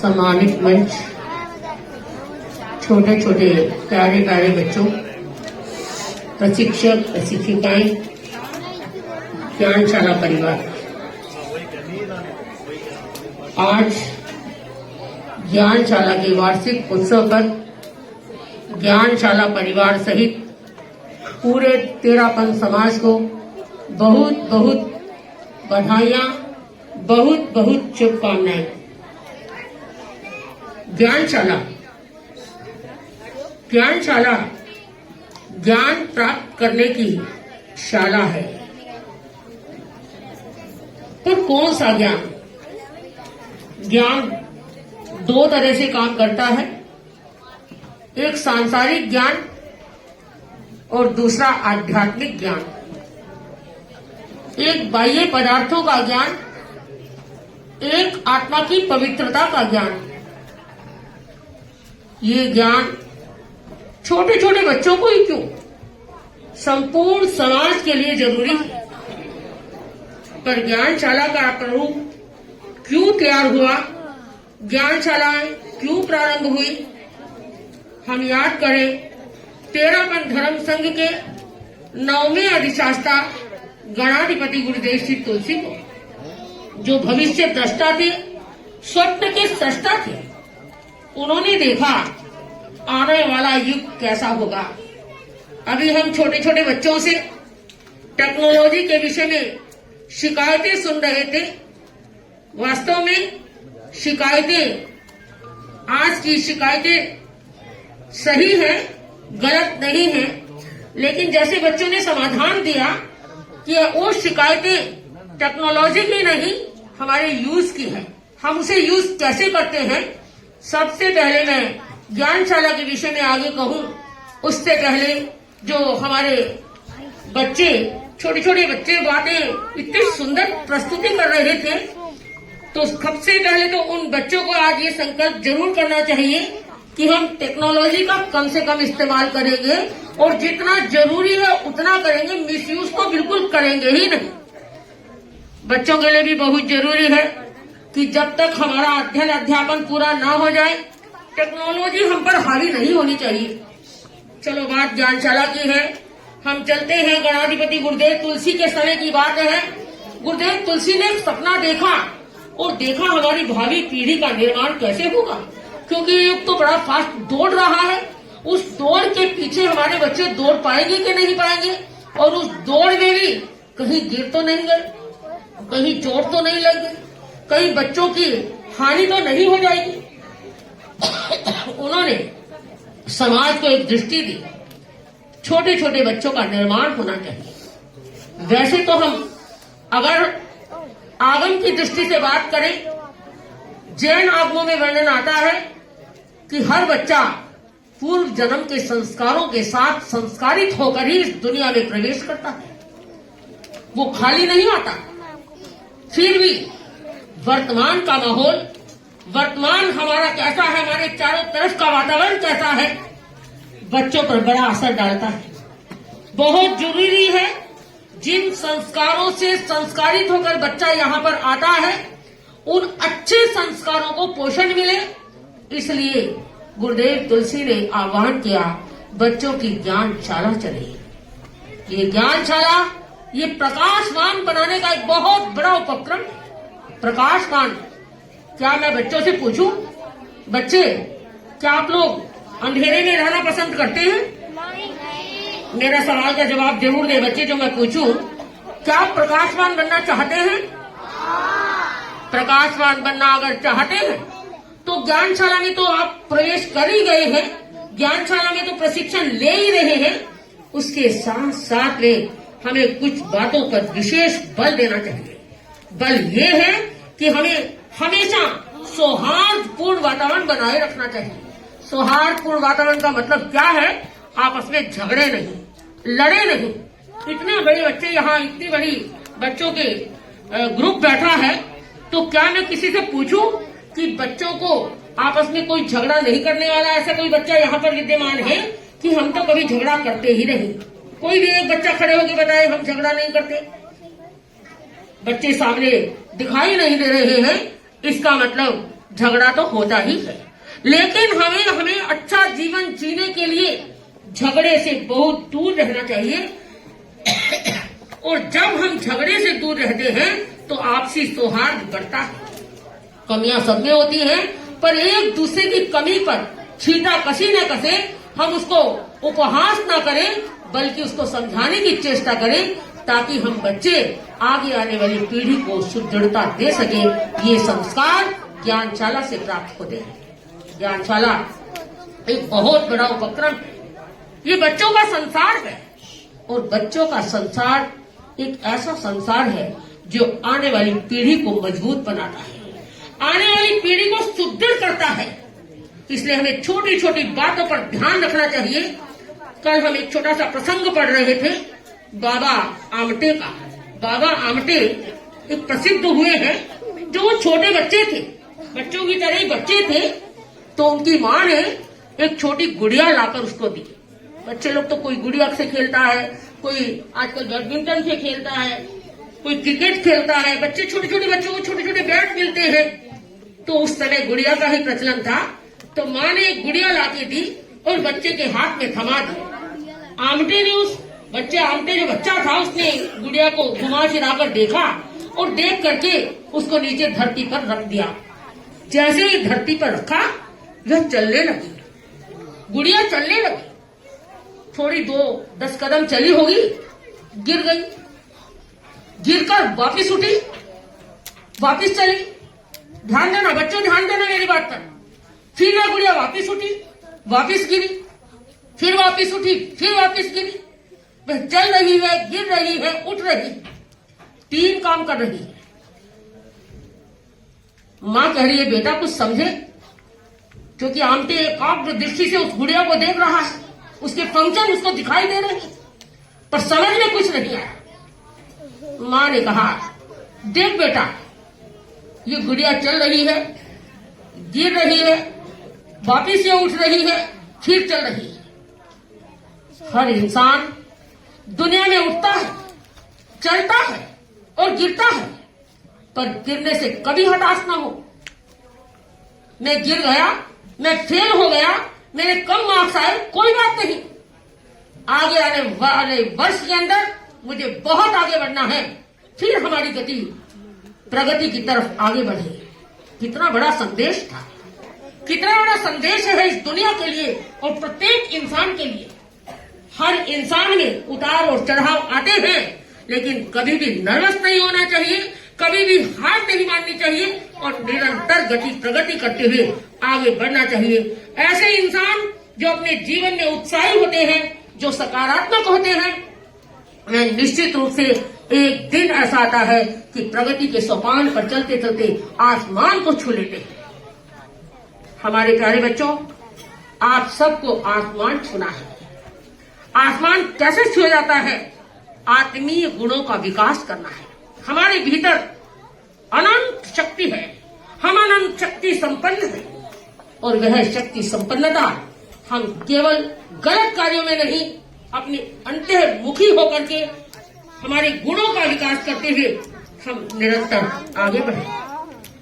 सम्मानित मंच, छोटे छोटे प्यारे प्यारे बच्चों, प्रशिक्षक प्रशिक्षिकाएं, ज्ञानशाला परिवार, आज ज्ञानशाला के वार्षिक उत्सव पर ज्ञानशाला परिवार सहित पूरे तेरापन समाज को बहुत बहुत बधाइयां, बहुत बहुत शुभकामनाएं। ज्ञानशाला ज्ञान प्राप्त करने की शाला है। पर कौन सा ज्ञान? ज्ञान दो तरह से काम करता है, एक सांसारिक ज्ञान और दूसरा आध्यात्मिक ज्ञान। एक बाह्य पदार्थों का ज्ञान, एक आत्मा की पवित्रता का ज्ञान। ये ज्ञान छोटे छोटे बच्चों को ही क्यों, संपूर्ण समाज के लिए जरूरी है। पर ज्ञानशाला का प्रारूप क्यों तैयार हुआ, ज्ञानशालाएं क्यों प्रारंभ हुई? हम याद करें तेरापन धर्म संघ के 9वें अधिष्ठाता गणाधिपति गुरुदेव श्री तुलसी को, जो भविष्य द्रष्टा थे, स्वप्न के सृष्टा थे। उन्होंने देखा आने वाला युग कैसा होगा। अभी हम छोटे छोटे बच्चों से टेक्नोलॉजी के विषय में शिकायतें सुन रहे थे। वास्तव में शिकायतें, आज की शिकायतें सही है, गलत नहीं है, लेकिन जैसे बच्चों ने समाधान दिया कि वो शिकायतें टेक्नोलॉजी की नहीं, हमारे यूज की है। हम उसे यूज कैसे करते हैं? सबसे पहले मैं ज्ञानशाला के विषय में आगे कहूं, उससे पहले जो हमारे बच्चे, छोटे छोटे बच्चे बातें इतनी सुंदर प्रस्तुति कर रहे थे, तो सबसे पहले तो उन बच्चों को आज ये संकल्प जरूर करना चाहिए कि हम टेक्नोलॉजी का कम से कम इस्तेमाल करेंगे और जितना जरूरी है उतना करेंगे, मिसयूज तो बिल्कुल करेंगे ही नहीं। बच्चों के लिए भी बहुत जरूरी है कि जब तक हमारा अध्ययन अध्यापन पूरा ना हो जाए, टेक्नोलॉजी हम पर हावी नहीं होनी चाहिए। चलो, बात ज्ञानशाला की है, हम चलते हैं गणाधिपति गुरुदेव तुलसी के समय की बात है। गुरुदेव तुलसी ने एक सपना देखा और देखा हमारी भावी पीढ़ी का निर्माण कैसे होगा, क्योंकि युग तो बड़ा फास्ट दौड़ रहा है। उस दौड़ के पीछे हमारे बच्चे दौड़ पाएंगे कि नहीं पाएंगे, और उस दौड़ में भी कहीं गिर तो नहीं गए, कहीं चोट तो नहीं लगी, कहीं बच्चों की हानि तो नहीं हो जाएगी। उन्होंने समाज को एक दृष्टि दी, छोटे छोटे बच्चों का निर्माण होना चाहिए। वैसे तो हम अगर आगम की दृष्टि से बात करें, जैन आगमों में वर्णन आता है कि हर बच्चा पूर्व जन्म के संस्कारों के साथ संस्कारित होकर ही इस दुनिया में प्रवेश करता है, वो खाली नहीं आता। फिर भी वर्तमान का माहौल, वर्तमान हमारा कैसा है, हमारे चारों तरफ का वातावरण कैसा है, बच्चों पर बड़ा असर डालता है। बहुत जरूरी है जिन संस्कारों से संस्कारित होकर बच्चा यहाँ पर आता है, उन अच्छे संस्कारों को पोषण मिले। इसलिए गुरुदेव तुलसी ने आह्वान किया, बच्चों की ज्ञानशाला चले। ये ज्ञानशाला, ये प्रकाशवान बनाने का एक बहुत बड़ा उपक्रम। प्रकाशवान, क्या मैं बच्चों से पूछूं, बच्चे क्या आप लोग अंधेरे में रहना पसंद करते हैं? मेरा सवाल का जवाब जरूर दे बच्चे, जो मैं पूछूं, क्या आप प्रकाशवान बनना चाहते हैं? प्रकाशवान बनना अगर चाहते हैं तो ज्ञानशाला में तो आप प्रवेश कर ही गए हैं, ज्ञानशाला में तो प्रशिक्षण ले ही रहे हैं। उसके साथ साथ में हमें कुछ बातों पर विशेष बल देना चाहिए। बल ये है कि हमें हमेशा सौहार्दपूर्ण वातावरण बनाए रखना चाहिए। सौहार्दपूर्ण वातावरण का मतलब क्या है? आपस में झगड़े नहीं, लड़े नहीं। इतने बड़े बच्चे यहाँ, इतनी बड़ी बच्चों के ग्रुप बैठा है, तो क्या मैं किसी से पूछूं कि बच्चों को आपस में कोई झगड़ा नहीं करने वाला ऐसा कोई बच्चा यहाँ पर विद्यमान है? कि हम तो कभी झगड़ा करते ही नहीं। कोई भी एक बच्चा खड़े होकर बताए हम झगड़ा नहीं करते। बच्चे सामने दिखाई नहीं दे रहे हैं, इसका मतलब झगड़ा तो होता ही है, लेकिन हमें अच्छा जीवन जीने के लिए झगड़े से बहुत दूर रहना चाहिए। और जब हम झगड़े से दूर रहते हैं तो आपसी सौहार्द बढ़ता है। कमियां सब में होती हैं, पर एक दूसरे की कमी पर छींटा कसी न कसे, हम उसको उपहास ना करें बल्कि उसको समझाने की चेष्टा करें, ताकि हम बच्चे आगे आने वाली पीढ़ी को सुदृढ़ता दे सके। ये संस्कार ज्ञानशाला से प्राप्त होते हैं। ज्ञानशाला एक बहुत बड़ा उपक्रम है, ये बच्चों का संसार है, और बच्चों का संसार एक ऐसा संसार है जो आने वाली पीढ़ी को मजबूत बनाता है, आने वाली पीढ़ी को सुदृढ़ करता है। इसलिए हमें छोटी छोटी बातों पर ध्यान रखना चाहिए। कल हम एक छोटा सा प्रसंग पढ़ रहे थे बाबा आमटे का। बाबा आमटे एक प्रसिद्ध हुए हैं, जो वो छोटे बच्चे थे, बच्चों की तरह ही बच्चे थे, तो उनकी माँ ने एक छोटी गुड़िया लाकर उसको दी। बच्चे लोग तो कोई गुड़िया से खेलता है, कोई आजकल बैडमिंटन से खेलता है, कोई क्रिकेट खेलता है। बच्चे छोटे छोटे बच्चों को छोटे छोटे बैट मिलते हैं, तो उस समय गुड़िया का ही प्रचलन था। तो माँ ने एक गुड़िया लाके दी और बच्चे के हाथ में थमा दी। आमटे ने उस बच्चे आमटे जो बच्चा था, उसने गुड़िया को घुमा फिराकर देखा और देख करके उसको नीचे धरती पर रख दिया। जैसे ही धरती पर रखा, वह चलने लगी, गुड़िया चलने लगी। थोड़ी 2-10 कदम चली होगी, गिर गई, गिरकर वापिस उठी, वापिस चली। ध्यान देना बच्चों, ध्यान देना मेरी बात पर। फिर वह गुड़िया वापिस उठी, वापिस गिरी, फिर वापिस उठी, फिर वापिस गिरी। वह चल रही है, गिर रही है, उठ रही है, 3 काम कर रही है। मां कह रही है बेटा कुछ समझे, क्योंकि आमटे एकाग्र दृष्टि से उस गुड़िया को देख रहा है, उसके फंक्शन उसको दिखाई दे रहे हैं, पर समझ में कुछ नहीं आया। मां ने कहा देख बेटा, ये गुड़िया चल रही है, गिर रही है, वापिस ये उठ रही है, फिर चल रही है। हर इंसान दुनिया में उठता है, चलता है और गिरता है, पर गिरने से कभी हताश ना हो। मैं गिर गया, मैं फेल हो गया, मेरे कम मार्क्स आए, कोई बात नहीं, आगे आने वाले वर्ष के अंदर मुझे बहुत आगे बढ़ना है, फिर हमारी गति प्रगति की तरफ आगे बढ़े। कितना बड़ा संदेश था, कितना बड़ा संदेश है इस दुनिया के लिए और प्रत्येक इंसान के लिए। हर इंसान में उतार और चढ़ाव आते हैं, लेकिन कभी भी नर्वस नहीं होना चाहिए, कभी भी हार नहीं माननी चाहिए और निरंतर गति प्रगति करते हुए आगे बढ़ना चाहिए। ऐसे इंसान जो अपने जीवन में उत्साही होते हैं, जो सकारात्मक होते हैं, निश्चित रूप से एक दिन ऐसा आता है कि प्रगति के सोपान पर चलते चलते आसमान को छू लेते हैं। हमारे प्यारे बच्चों, आप सबको आसमान छूना है। आसमान कैसे छुआ जाता है? आत्मीय गुणों का विकास करना है। हमारे भीतर अनंत शक्ति है, हम अनंत शक्ति संपन्न है, और वह शक्ति संपन्नता हम केवल गलत कार्यों में नहीं, अपनी अंतर्मुखी होकर के हमारे गुणों का विकास करते हुए हम निरंतर आगे बढ़े।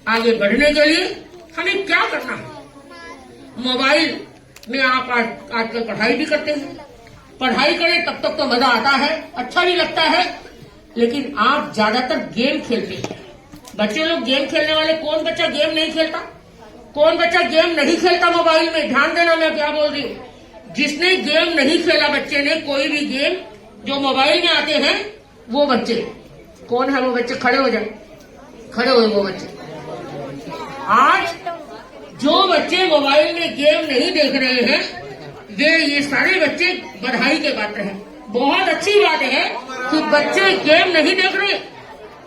आगे बढ़ने के लिए हमें क्या करना है? मोबाइल में आप आजकल पढ़ाई भी करते हैं, पढ़ाई करें तब तक तो मजा आता है, अच्छा भी लगता है, लेकिन आप ज्यादातर गेम खेलते हैं। बच्चे लोग गेम खेलने वाले, कौन बच्चा गेम नहीं खेलता? कौन बच्चा गेम नहीं खेलता मोबाइल में? ध्यान देना मैं क्या बोल रही हूँ। जिसने गेम नहीं खेला बच्चे ने, कोई भी गेम जो मोबाइल में आते हैं, वो बच्चे कौन है? वो बच्चे खड़े हो जाए, खड़े हो वो बच्चे। आज जो बच्चे मोबाइल में गेम नहीं देख रहे हैं, वे ये सारे बच्चे बधाई के पात्र हैं। बहुत अच्छी बात है कि बच्चे गेम नहीं देख रहे।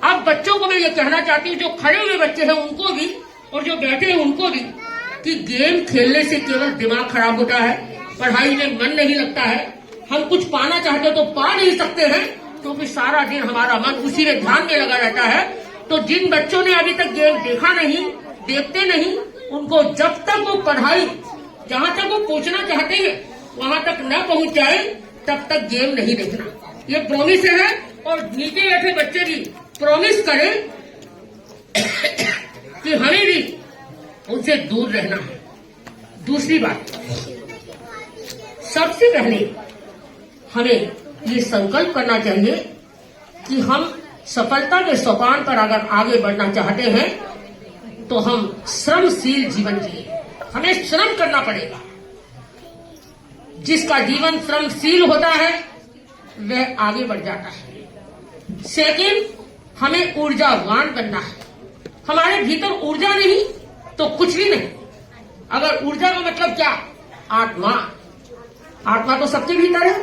अब बच्चों को मैं ये कहना चाहती हूँ, जो खड़े हुए बच्चे हैं उनको भी और जो बैठे हैं उनको भी, कि गेम खेलने से केवल दिमाग खराब होता है, पढ़ाई में मन नहीं लगता है। हम कुछ पाना चाहते तो पा नहीं सकते हैं, क्योंकि सारा दिन हमारा मन उसी में ध्यान में लगा रहता है। तो जिन बच्चों ने अभी तक गेम देखा नहीं, देखते नहीं, उनको जब तक वो पढ़ाई जहां तक वो पहुंचना चाहते हैं वहां तक न पहुंच जाए, तब तक गेम नहीं देखना। ये प्रॉमिस है, और नीचे बैठे बच्चे भी प्रॉमिस करें कि हमें भी उनसे दूर रहना है। दूसरी बात, सबसे पहले हमें ये संकल्प करना चाहिए कि हम सफलता के सोपान पर अगर आगे बढ़ना चाहते हैं तो हम श्रमशील जीवन जिए। हमें श्रम करना पड़ेगा। जिसका जीवन श्रमशील होता है वह आगे बढ़ जाता है। सेकंड, हमें ऊर्जावान बनना है। हमारे भीतर ऊर्जा नहीं तो कुछ भी नहीं। अगर ऊर्जा का मतलब क्या? आत्मा। आत्मा तो सबके भीतर है,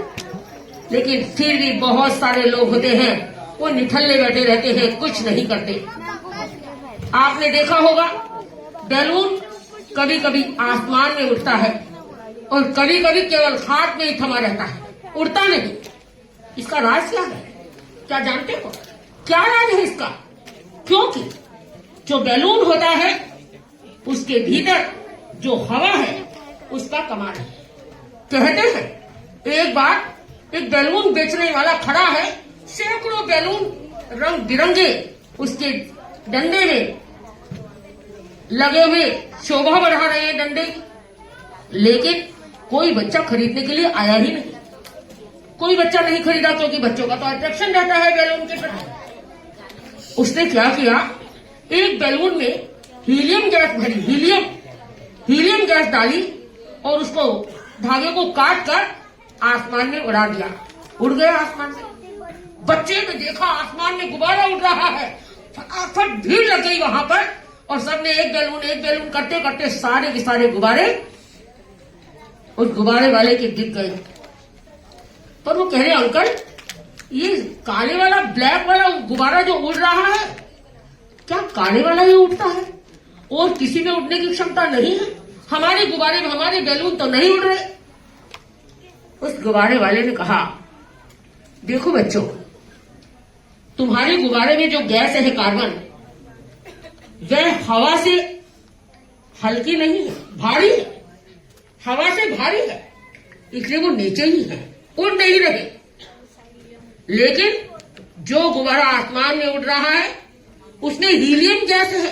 लेकिन फिर भी बहुत सारे लोग होते हैं वो निठल्ले बैठे रहते हैं, कुछ नहीं करते। आपने देखा होगा बैलून कभी कभी आसमान में उड़ता है और कभी कभी केवल हाथ में ही थमा रहता है, उड़ता नहीं। इसका राज क्या है? क्या जानते हो क्या राज है इसका? क्योंकि जो बैलून होता है उसके भीतर जो हवा है उसका कमाल है। कहते हैं एक बार एक बैलून बेचने वाला खड़ा है, सैकड़ों बैलून रंग बिरंगे उसके डंडे में लगे हुए शोभा बढ़ा रहे हैं डंडे, लेकिन कोई बच्चा खरीदने के लिए आया ही नहीं। कोई बच्चा नहीं खरीदा क्योंकि बच्चों का तो अट्रैक्शन रहता है बैलून के प्रति। उसने क्या किया, एक बैलून में हीलियम गैस भरी, हीलियम गैस डाली और उसको धागे को काट कर आसमान में उड़ा दिया। उड़ गया आसमान में। बच्चे ने देखा आसमान में गुब्बारा उड़ रहा है, फटाफट भीड़ लग गई वहां पर और सबने एक बैलून करते करते सारे के सारे गुब्बारे उस गुब्बारे वाले के गिर गए। पर वो कह रहे अंकल, ये काले वाला ब्लैक वाला गुब्बारा जो उड़ रहा है, क्या काले वाला ही उड़ता है और किसी में उड़ने की क्षमता नहीं है? हमारे गुब्बारे में हमारे बैलून तो नहीं उड़ रहे। उस गुब्बारे वाले ने कहा, देखो बच्चों, तुम्हारे गुब्बारे में जो गैस है कार्बन, वह हवा से हल्की नहीं है, भारी है। हवा से भारी है, इसलिए वो नीचे ही है, उड़ नहीं रहे। लेकिन जो गुब्बारा आसमान में उड़ रहा है उसमें हीलियम गैस है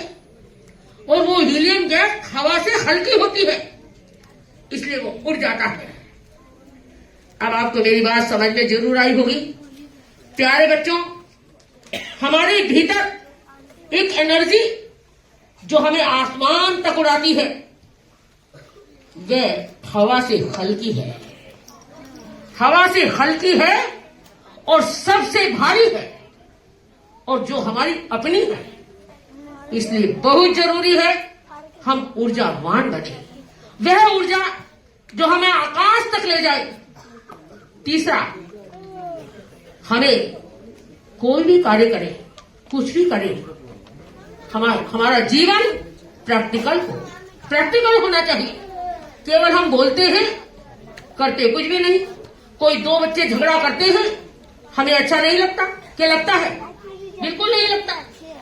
और वो हीलियम गैस हवा से हल्की होती है, इसलिए वो उड़ जाता है। अब आपको मेरी बात समझ में जरूर आई होगी। प्यारे बच्चों, हमारे भीतर एक एनर्जी जो हमें आसमान तक उड़ाती है वह हवा से हल्की है, हवा से हल्की है और सबसे भारी है और जो हमारी अपनी है। इसलिए बहुत जरूरी है हम ऊर्जावान बने, वह ऊर्जा जो हमें आकाश तक ले जाए। तीसरा, हमें कोई भी कार्य करें, कुछ भी करें, हमारा जीवन प्रैक्टिकल होना चाहिए। केवल हम बोलते हैं, करते कुछ भी नहीं। कोई दो बच्चे झगड़ा करते हैं, हमें अच्छा नहीं लगता, क्या लगता है? बिल्कुल नहीं लगता।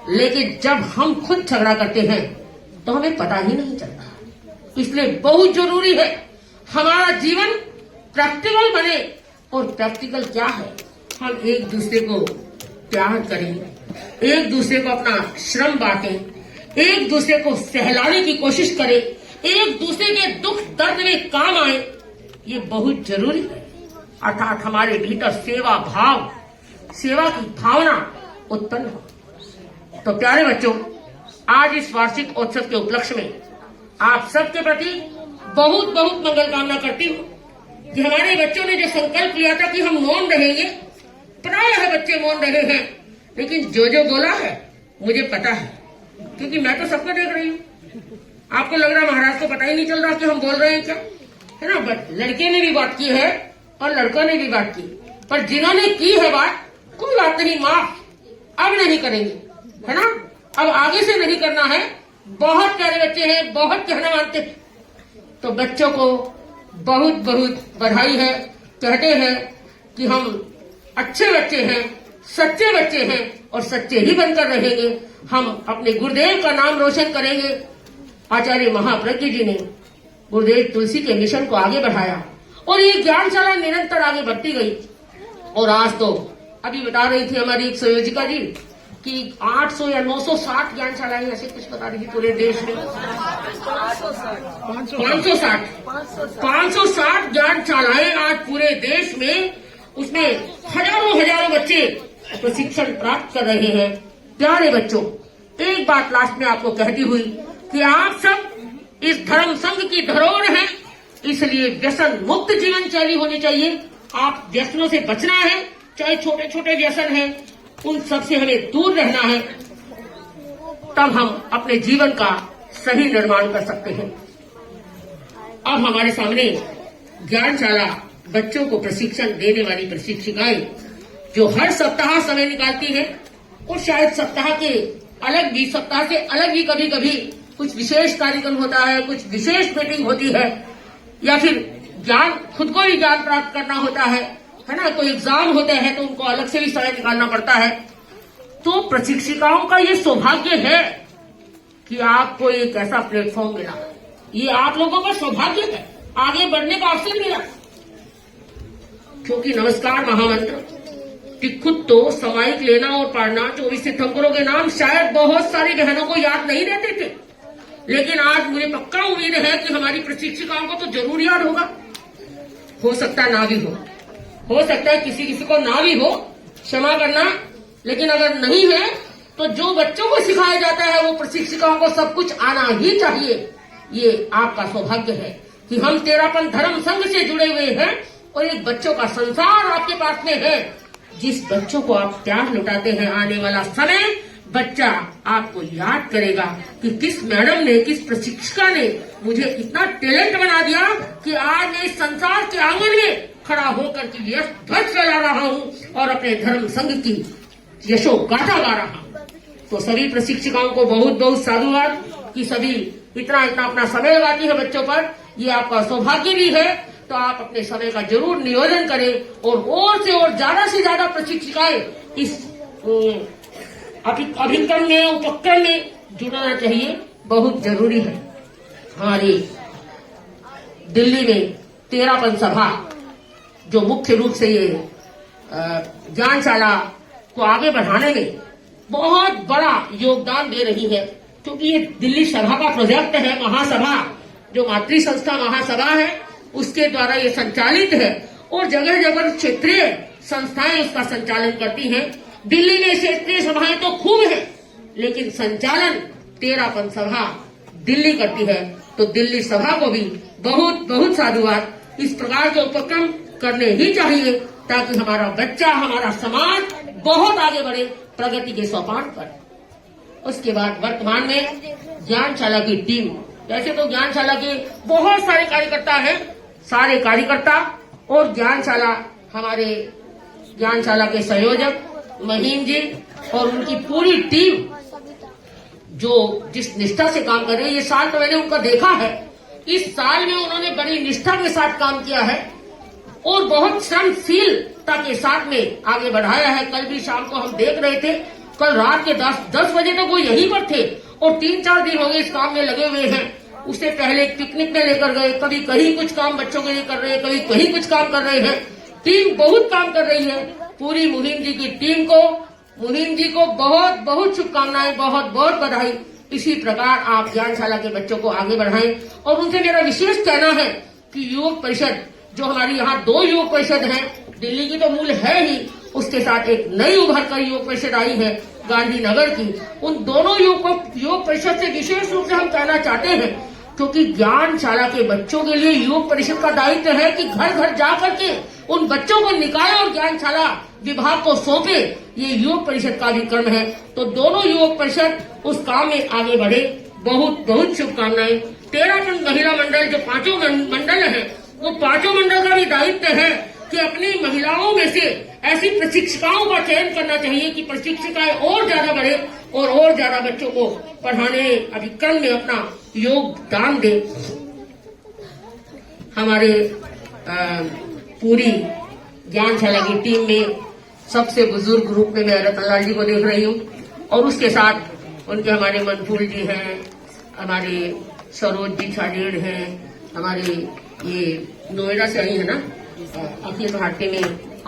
लेकिन जब हम खुद झगड़ा करते हैं तो हमें पता ही नहीं चलता। इसलिए बहुत जरूरी है हमारा जीवन प्रैक्टिकल बने। और प्रैक्टिकल क्या है? हम एक दूसरे को प्यार करें, एक दूसरे को अपना श्रम बांटें, एक दूसरे को सहलाने की कोशिश करें, एक दूसरे के दुख दर्द में काम आए, ये बहुत जरूरी है। अर्थात हमारे भीतर सेवा भाव, सेवा की भावना उत्पन्न हो। तो प्यारे बच्चों, आज इस वार्षिक उत्सव के उपलक्ष्य में आप सबके प्रति बहुत बहुत मंगल कामना करती हूँ कि हमारे बच्चों ने जो संकल्प लिया था कि हम मौन रहेंगे, प्रायः बच्चे मौन रहे हैं, लेकिन जो जो बोला है मुझे पता है, क्योंकि मैं तो सबको देख रही हूँ। आपको लग रहा महाराज को पता ही नहीं चल रहा कि हम बोल रहे हैं क्या, है ना? बट लड़के ने भी बात की है और लड़का ने भी बात की, पर जिन्होंने की है बात, कोई बात नहीं, माफ अब नहीं करेंगे, है ना? अब आगे से नहीं करना है। बहुत प्यारे बच्चे हैं, बहुत कहना मानते हैं। तो बच्चों को बहुत बहुत बधाई है। कहते हैं कि हम अच्छे बच्चे हैं, सच्चे बच्चे हैं और सच्चे ही बनकर रहेंगे। हम अपने गुरुदेव का नाम रोशन करेंगे। आचार्य महाप्रज्ञ जी ने गुरुदेव तुलसी के मिशन को आगे बढ़ाया और ये ज्ञानशाला निरंतर आगे बढ़ती गई। और आज तो अभी बता रही थी हमारी एक संयोजिका जी कि 800 या 960 ज्ञानशालाएं ऐसे कुछ बता रही थी पूरे देश में। 560 ज्ञानशालाएं आज पूरे देश में, उसमें हजारों बच्चे प्रशिक्षण प्राप्त कर रहे हैं। प्यारे बच्चों, एक बात लास्ट में आपको कहती हुई कि आप सब इस धर्म संघ की धरोहर हैं, इसलिए व्यसन मुक्त जीवन शैली होनी चाहिए। आप व्यसनों से बचना है, चाहे छोटे छोटे व्यसन हैं, उन सब से हमें दूर रहना है, तब हम अपने जीवन का सही निर्माण कर सकते हैं। अब हमारे सामने ज्ञानशाला बच्चों को प्रशिक्षण देने वाली प्रशिक्षिकाएं जो हर सप्ताह समय निकालती हैं, और शायद सप्ताह के अलग भी, सप्ताह से अलग भी कभी कभी कुछ विशेष कार्यक्रम होता है, कुछ विशेष मीटिंग होती है, या फिर ज्ञान, खुद को ही ज्ञान प्राप्त करना होता है ना, कोई एग्जाम होते हैं तो उनको अलग से भी समय निकालना पड़ता है। तो प्रशिक्षिकाओं का ये सौभाग्य है कि आपको एक ऐसा प्लेटफॉर्म मिला, ये आप लोगों का सौभाग्य है, आगे बढ़ने का अवसर मिला। क्योंकि नमस्कार महामंत्र कि खुद तो सामायिक लेना और पढ़ना 24 तीर्थंकरों के नाम शायद बहुत सारी बहनों को याद नहीं रहते थे, लेकिन आज मुझे पक्का उम्मीद है कि हमारी प्रशिक्षिकाओं को तो जरूर याद होगा। हो सकता ना भी हो सकता है किसी किसी को ना भी हो, क्षमा करना, लेकिन अगर नहीं है तो जो बच्चों को सिखाया जाता है वो प्रशिक्षिकाओं को सब कुछ आना ही चाहिए। ये आपका सौभाग्य है कि हम तेरापन धर्म संघ से जुड़े हुए हैं और एक बच्चों का संसार आपके पास में है। जिस बच्चों को आप प्यार लुटाते हैं, आने वाला समय बच्चा आपको याद करेगा कि किस मैडम ने, किस प्रशिक्षिका ने मुझे इतना टैलेंट बना दिया कि आज मैं इस संसार के आंगन में खड़ा होकर के यश ध्वज फैला रहा हूँ और अपने धर्म संघ की यशो गाथा गा रहा हूँ। तो सभी प्रशिक्षिकाओं को बहुत बहुत साधुवाद कि सभी इतना अपना समय लगाती है बच्चों पर। ये आपका सौभाग्य भी है, तो आप अपने समय का जरूर नियोजन करें और से और ज्यादा प्रशिक्षिकाएं इस अभिक्रम में, उपक्रम में जुड़ना चाहिए, बहुत जरूरी है। हमारी दिल्ली में तेरापन सभा जो मुख्य रूप से ये ज्ञानशाला को आगे बढ़ाने में बहुत बड़ा योगदान दे रही है, क्योंकि ये दिल्ली सभा का प्रोजेक्ट है। महासभा जो मातृ संस्था महासभा है उसके द्वारा ये संचालित है और जगह जगह क्षेत्रीय संस्थाएं उसका संचालन करती हैं। दिल्ली में क्षेत्रीय सभाएं तो खूब है, लेकिन संचालन तेरापन सभा दिल्ली करती है। तो दिल्ली सभा को भी बहुत साधुवाद। इस प्रकार के उपक्रम करने ही चाहिए ताकि हमारा बच्चा, हमारा समाज बहुत आगे बढ़े प्रगति के सोपान पर। उसके बाद वर्तमान में ज्ञानशाला की टीम, वैसे तो ज्ञानशाला के बहुत सारे कार्यकर्ता हैं, सारे कार्यकर्ता और ज्ञानशाला, हमारे ज्ञानशाला के संयोजक महीम जी और उनकी पूरी टीम जो जिस निष्ठा से काम कर रहे हैं। ये साल तो मैंने उनका देखा है, इस साल में उन्होंने बड़ी निष्ठा के साथ काम किया है और बहुत श्रमशीलता के साथ में आगे बढ़ाया है। कल भी शाम को हम देख रहे थे, कल रात के 10 बजे तक वो यहीं पर थे और 3-4 दिन हो गए इस काम में लगे हुए हैं। उससे पहले पिकनिक में लेकर गए, कभी कहीं कुछ काम बच्चों के लिए कर रहे हैं, कभी कहीं कुछ काम कर रहे हैं। टीम बहुत काम कर रही है। पूरी मुहिम जी की टीम को, मुहिम जी को बहुत शुभकामनाएं, बहुत बधाई। इसी प्रकार आप ज्ञानशाला के बच्चों को आगे बढ़ाएं और उनसे मेरा विशेष कहना है कि युवक परिषद, जो हमारी यहाँ 2 युवक परिषद हैं, दिल्ली की तो मूल है ही, उसके साथ एक नई उभर कर युवक परिषद आई है गांधीनगर की। उन दोनों युवक परिषद से विशेष रूप से हम कहना चाहते हैं, क्योंकि ज्ञानशाला के बच्चों के लिए युवक परिषद का दायित्व है कि घर घर जा करके उन बच्चों को निकाले और ज्ञानशाला विभाग को सौंपे। ये युवक परिषद का भी क्रम है। तो दोनों युवक परिषद उस काम में आगे बढ़े। बहुत शुभकामनाएं। 13 महिला मंडल जो 5 मंडल है, वो 5 मंडल का भी दायित्व है कि अपनी महिलाओं में से ऐसी प्रशिक्षिकाओं का चयन करना चाहिए कि प्रशिक्षिकाएं और ज्यादा बढ़े और ज्यादा बच्चों को पढ़ाने अभिक्रम में अपना योगदान दे। हमारे पूरी ज्ञानशाला की टीम में सबसे बुजुर्ग रूप में मैं रतनलाल जी को देख रही हूँ और उसके साथ उनके हमारे मनफूल जी हैं, हमारे सरोज जी छाजेड़ हैं, हमारे ये नोएडा से आई है ना अखिल भारतीय में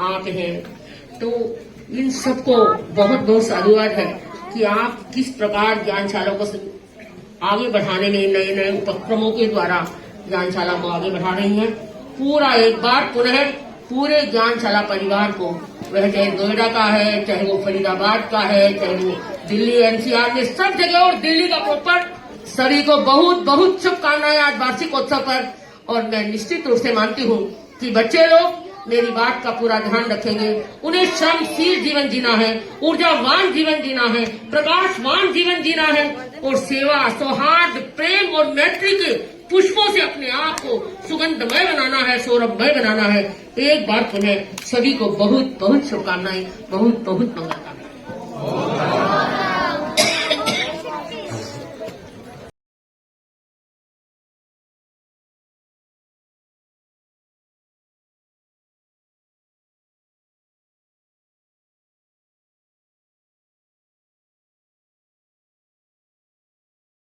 आप हैं। तो इन सबको बहुत साधुवाद है कि आप किस प्रकार ज्ञानशाला को आगे बढ़ाने में नए नए उपक्रमों के द्वारा ज्ञानशाला को आगे बढ़ा रही हैं। पूरा एक बार पुनः पूरे ज्ञानशाला परिवार को, वह चाहे नोएडा का है, चाहे वो फरीदाबाद का है, चाहे वो दिल्ली एनसीआर में, सब जगह और दिल्ली का प्रॉपर, सभी को बहुत बहुत शुभकामनाएं आज वार्षिकोत्सव पर। और मैं निश्चित रूप से मानती हूँ कि बच्चे लोग मेरी बात का पूरा ध्यान रखेंगे। उन्हें श्रमशील जीवन जीना है, ऊर्जावान जीवन जीना है, प्रकाशवान जीवन जीना है और सेवा, सौहार्द, प्रेम और मैत्री के पुष्पों से अपने आप को सुगंधमय बनाना है, सौरभमय बनाना है। एक बार पुनः सभी को बहुत बहुत शुभकामनाएं, बहुत बहुत मंगलकामनाएं।